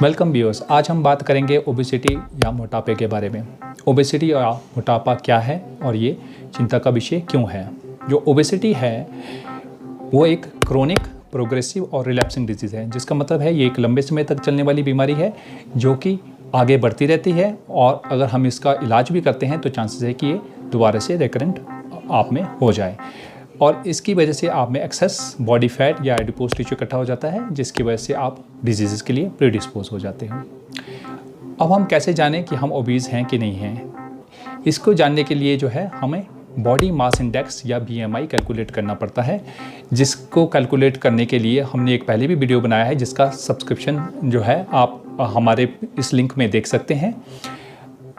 Welcome viewers. आज हम बात करेंगे ओबेसिटी या मोटापे के बारे में। ओबेसिटी या मोटापा क्या है और ये चिंता का विषय क्यों है। जो ओबेसिटी है वो एक क्रोनिक, प्रोग्रेसिव और रिलैप्सिंग डिजीज़ है, जिसका मतलब है ये एक लंबे समय तक चलने वाली बीमारी है जो कि आगे बढ़ती रहती है और अगर हम इसका इलाज भी करते हैं तो चांसेस है कि ये दोबारा से रिकरेंट आप में हो जाए और इसकी वजह से आप में एक्सेस बॉडी फैट या एडिपोज टिश्यू इकट्ठा हो जाता है, जिसकी वजह से आप डिजीज़ के लिए प्रीडिस्पोज हो जाते हैं। अब हम कैसे जानें कि हम ओबीज हैं कि नहीं हैं। इसको जानने के लिए जो है हमें बॉडी मास इंडेक्स या बीएमआई कैलकुलेट करना पड़ता है, जिसको कैलकुलेट करने के लिए हमने एक पहले भी वीडियो बनाया है, जिसका सब्सक्रिप्शन जो है आप हमारे इस लिंक में देख सकते हैं।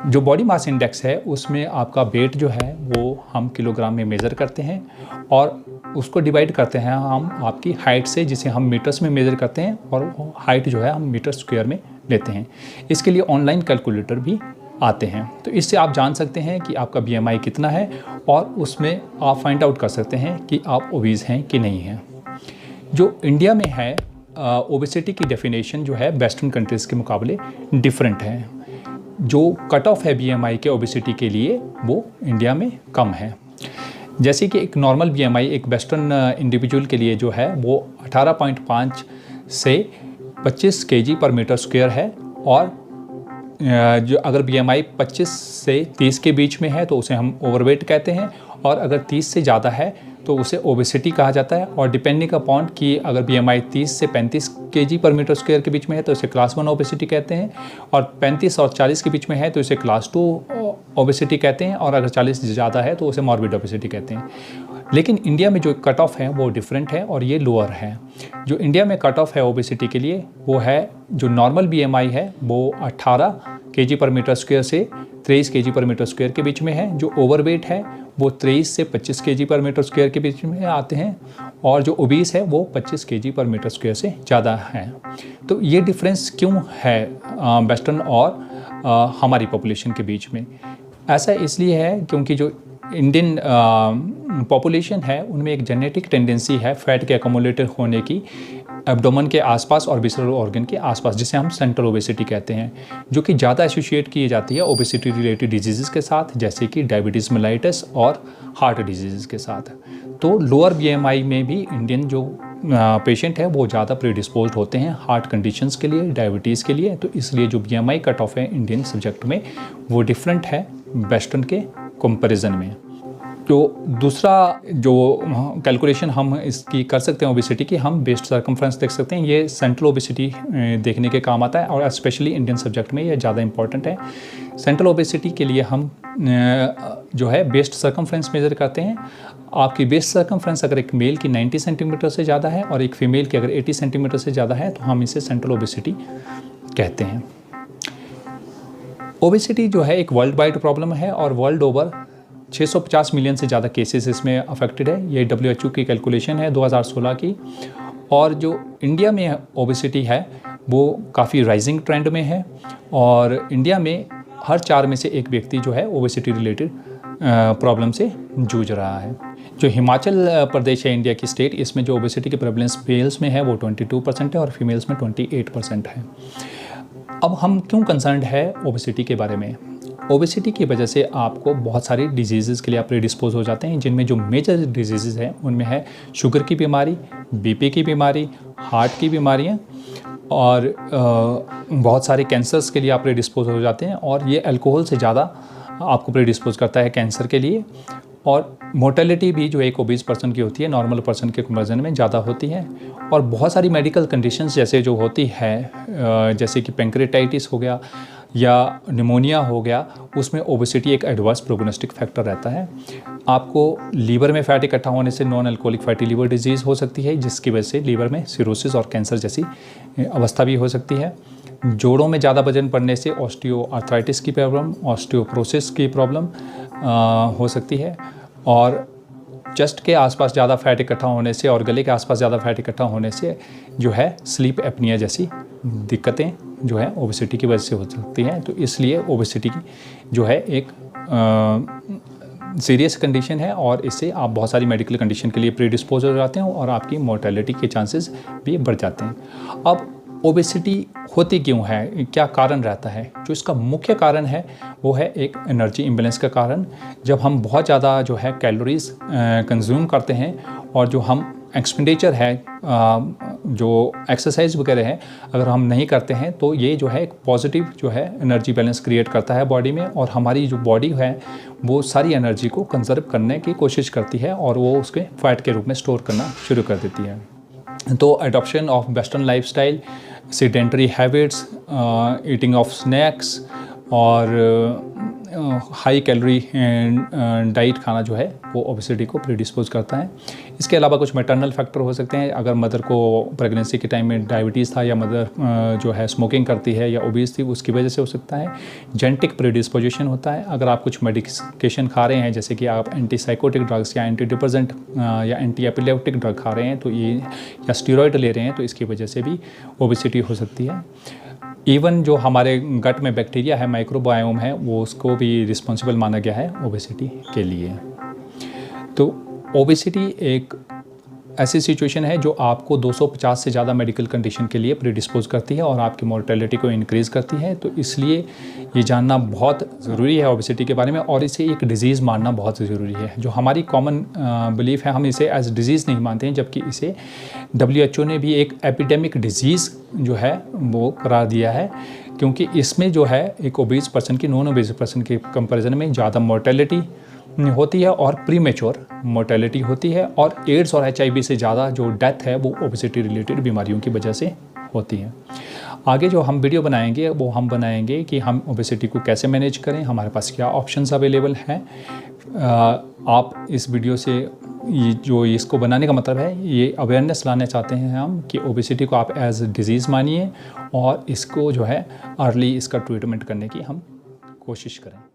जो बॉडी मास इंडेक्स है उसमें आपका वेट जो है वो हम किलोग्राम में मेज़र करते हैं और उसको डिवाइड करते हैं हम आपकी हाइट से, जिसे हम मीटर्स में मेज़र करते हैं और हाइट जो है हम मीटर स्क्वायर में लेते हैं। इसके लिए ऑनलाइन कैलकुलेटर भी आते हैं, तो इससे आप जान सकते हैं कि आपका बीएमआई कितना है और उसमें आप फाइंड आउट कर सकते हैं कि आप ओबीज हैं कि नहीं हैं। जो इंडिया में है ओबेसिटी की डेफिनेशन जो है वेस्टर्न कंट्रीज़ के मुकाबले डिफरेंट है। जो कट ऑफ है बीएमआई के ओबेसिटी के लिए वो इंडिया में कम है। जैसे कि एक नॉर्मल बीएमआई एक वेस्टर्न इंडिविजुअल के लिए जो है वो 18.5 से 25 केजी पर मीटर स्क्वायर है और जो अगर बीएमआई 25 से 30 के बीच में है तो उसे हम ओवरवेट कहते हैं और अगर 30 से ज़्यादा है तो उसे ओबेसिटी कहा जाता है। और डिपेंडिंग अपॉन कि अगर बीएमआई 30 से 35 केजी पर मीटर स्क्वायर के बीच में है तो इसे क्लास 1 ओबेसिटी कहते हैं और 35 और 40 के बीच में है तो इसे क्लास 2 ओबेसिटी कहते हैं और अगर 40 से ज़्यादा है तो उसे मॉर्बिड ओबेसिटी कहते हैं। लेकिन इंडिया में जो कट ऑफ है वो डिफरेंट है और ये लोअर है। जो इंडिया में कट ऑफ है ओबेसिटी के लिए वो है जो नॉर्मल बीएमआई है वो 18 केजी पर मीटर स्क्वायर से 23 केजी पर मीटर स्क्वायर के बीच में है। जो ओवरवेट है वो 23 से 25 केजी पर मीटर स्क्वायर के बीच में आते हैं और जो ओबीस है वो 25 केजी पर मीटर स्क्वायर से ज़्यादा है। तो ये डिफरेंस क्यों है वेस्टर्न और हमारी पॉपुलेशन के बीच में? ऐसा इसलिए है क्योंकि जो इंडियन पॉपुलेशन है उनमें एक जेनेटिक टेंडेंसी है फैट के अकोमोलेटेड होने की एब्डोमेन के आसपास और विसरल ऑर्गन के आसपास, जिसे हम सेंट्रल ओबेसिटी कहते हैं, जो कि ज़्यादा एसोसिएट की जाती है ओबेसिटी रिलेटेड डिजीज़ के साथ, जैसे कि डायबिटीज़ मेलाइटिस और हार्ट डिजीज़ के साथ। तो लोअर बीएमआई में भी इंडियन जो पेशेंट है वो ज़्यादा प्रीडिस्पोज्ड होते हैं हार्ट कंडीशंस के लिए, डायबिटीज़ के लिए। तो इसलिए जो बीएमआई कट ऑफ है इंडियन सब्जेक्ट में वो डिफरेंट है वेस्टर्न के कंपैरिजन में। जो दूसरा जो कैलकुलेशन हम इसकी कर सकते हैं ओबेसिटी की, हम वेस्ट सरकमफ्रेंस देख सकते हैं। ये सेंट्रल ओबेसिटी देखने के काम आता है और स्पेशली इंडियन सब्जेक्ट में ये ज़्यादा इंपॉर्टेंट है। सेंट्रल ओबेसिटी के लिए हम जो है वेस्ट सरकमफ्रेंस मेज़र करते हैं। आपकी वेस्ट सरकमफ्रेंस अगर एक मेल की 90 सेंटीमीटर से ज़्यादा है और एक फीमेल की अगर 80 सेंटीमीटर से ज़्यादा है तो हम इसे सेंट्रल ओबेसिटी कहते हैं। ओबेसिटी जो है एक वर्ल्ड वाइड प्रॉब्लम है और वर्ल्ड ओवर 650 मिलियन से ज़्यादा केसेस इसमें अफेक्टेड है। ये WHO की कैलकुलेशन है 2016 की। और जो इंडिया में ओबेसिटी है वो काफ़ी राइजिंग ट्रेंड में है और इंडिया में हर 4 में से एक व्यक्ति जो है ओबेसिटी रिलेटेड प्रॉब्लम से जूझ रहा है। जो हिमाचल प्रदेश है इंडिया की स्टेट, इसमें जो ओबेसिटी की प्रेवलेंस मेल्स में है वो 22% है और फीमेल्स में 28% है। अब हम क्यों कंसर्न्ड है ओबेसिटी के बारे में? ओबेसिटी की वजह से आपको बहुत सारी डिजीज़ के लिए आप प्रीडिस्पोज हो जाते हैं, जिनमें जो मेजर डिजीज़ हैं उनमें है शुगर की बीमारी, बीपी की बीमारी, हार्ट की बीमारियां और बहुत सारे कैंसर्स के लिए आप प्रीडिस्पोज हो जाते हैं। और ये अल्कोहल से ज़्यादा आपको प्रीडिस्पोज करता है कैंसर के लिए। और मोर्टेलिटी भी जो एक ओबीस पर्सन की होती है नॉर्मल पर्सन के कंपैरिजन में ज़्यादा होती है। और बहुत सारी मेडिकल कंडीशंस जैसे जो होती है, जैसे कि पैंक्रेटाइटिस हो गया या निमोनिया हो गया, उसमें ओबेसिटी एक एडवर्स प्रोग्नोस्टिक फैक्टर रहता है। आपको लीवर में फैट इकट्ठा होने से non alcoholic fatty liver disease हो सकती है, जिसकी वजह से लीवर में सिरोसिस और कैंसर जैसी अवस्था भी हो सकती है। जोड़ों में ज़्यादा वजन पड़ने से ऑस्टियो आर्थराइटिस की प्रॉब्लम, ऑस्टियोप्रोसिस की प्रॉब्लम हो सकती है। और चेस्ट के आसपास ज़्यादा फैट इकट्ठा होने से और गले के आसपास ज़्यादा फैट इकट्ठा होने से जो है स्लीप एपनिया जैसी दिक्कतें जो है ओबेसिटी की वजह से हो सकती हैं। तो इसलिए ओबेसिटी की जो है एक सीरियस कंडीशन है और इससे आप बहुत सारी मेडिकल कंडीशन के लिए प्रीडिस्पोज हो जाते हैं और आपकी मोर्टेलिटी के चांसेस भी बढ़ जाते हैं। अब ओबेसिटी होती क्यों है, क्या कारण रहता है? जो इसका मुख्य कारण है वो है एक एनर्जी इम्बैलेंस का कारण। जब हम बहुत ज़्यादा जो है कैलोरीज कंज्यूम करते हैं और जो हम एक्सपेंडिचर है जो एक्सरसाइज वगैरह है अगर हम नहीं करते हैं तो ये जो है एक पॉजिटिव जो है एनर्जी बैलेंस क्रिएट करता है बॉडी में, और हमारी जो बॉडी है वो सारी एनर्जी को कंजर्व करने की कोशिश करती है और वो उसके फैट के रूप में स्टोर करना शुरू कर देती है। तो adoption of western lifestyle, sedentary habits, eating of snacks और हाई कैलोरी डाइट खाना जो है वो ओबेसिटी को प्रीडिस्पोज करता है। इसके अलावा कुछ मैटरनल फैक्टर हो सकते हैं। अगर मदर को प्रेगनेंसी के टाइम में डायबिटीज़ था या मदर जो है स्मोकिंग करती है या ओबीस थी, उसकी वजह से हो सकता है। जेनेटिक प्रीडिस्पोजिशन होता है। अगर आप कुछ मेडिकेशन खा रहे हैं जैसे कि आप एंटीसाइकोटिक ड्रग्स या एंटी डिप्रेसेंट या एंटी एपिलेप्टिक ड्रग खा रहे हैं तो ये, या स्टीरॉयड ले रहे हैं तो इसकी वजह से भी ओबेसिटी हो सकती है। इवन जो हमारे गट में बैक्टीरिया है, माइक्रोबायोम है, वो उसको भी रिस्पॉन्सिबल माना गया है ओबेसिटी के लिए। तो ओबेसिटी एक ऐसी सिचुएशन है जो आपको 250 से ज़्यादा मेडिकल कंडीशन के लिए प्रीडिस्पोज करती है और आपकी मोर्टेलिटी को इंक्रीज़ करती है। तो इसलिए ये जानना बहुत ज़रूरी है ओबेसिटी के बारे में, और इसे एक डिज़ीज़ मानना बहुत ज़रूरी है। जो हमारी कॉमन बिलीफ है, हम इसे एज डिज़ीज़ नहीं मानते हैं, जबकि इसे WHO ने भी एक एपिडेमिक डिज़ीज़ जो है वो करार दिया है, क्योंकि इसमें जो है एक ओबीस पर्सन की नॉन ओबीस पर्सन के कंपैरिजन में ज़्यादा मोर्टेलिटी होती है और प्रीमेच्योर मोर्टेलिटी होती है, और एड्स और HIV से ज़्यादा जो डेथ है वो ओबेसिटी रिलेटेड बीमारियों की वजह से होती है। आगे जो हम वीडियो बनाएंगे वो हम बनाएंगे कि हम ओबेसिटी को कैसे मैनेज करें, हमारे पास क्या ऑप्शंस अवेलेबल हैं। आप इस वीडियो से ये जो इसको बनाने का मतलब है, ये अवेयरनेस लाना चाहते हैं हम कि ओबेसिटी को आप एज डिज़ीज़ मानिए और इसको जो है अर्ली इसका ट्रीटमेंट करने की हम कोशिश करें।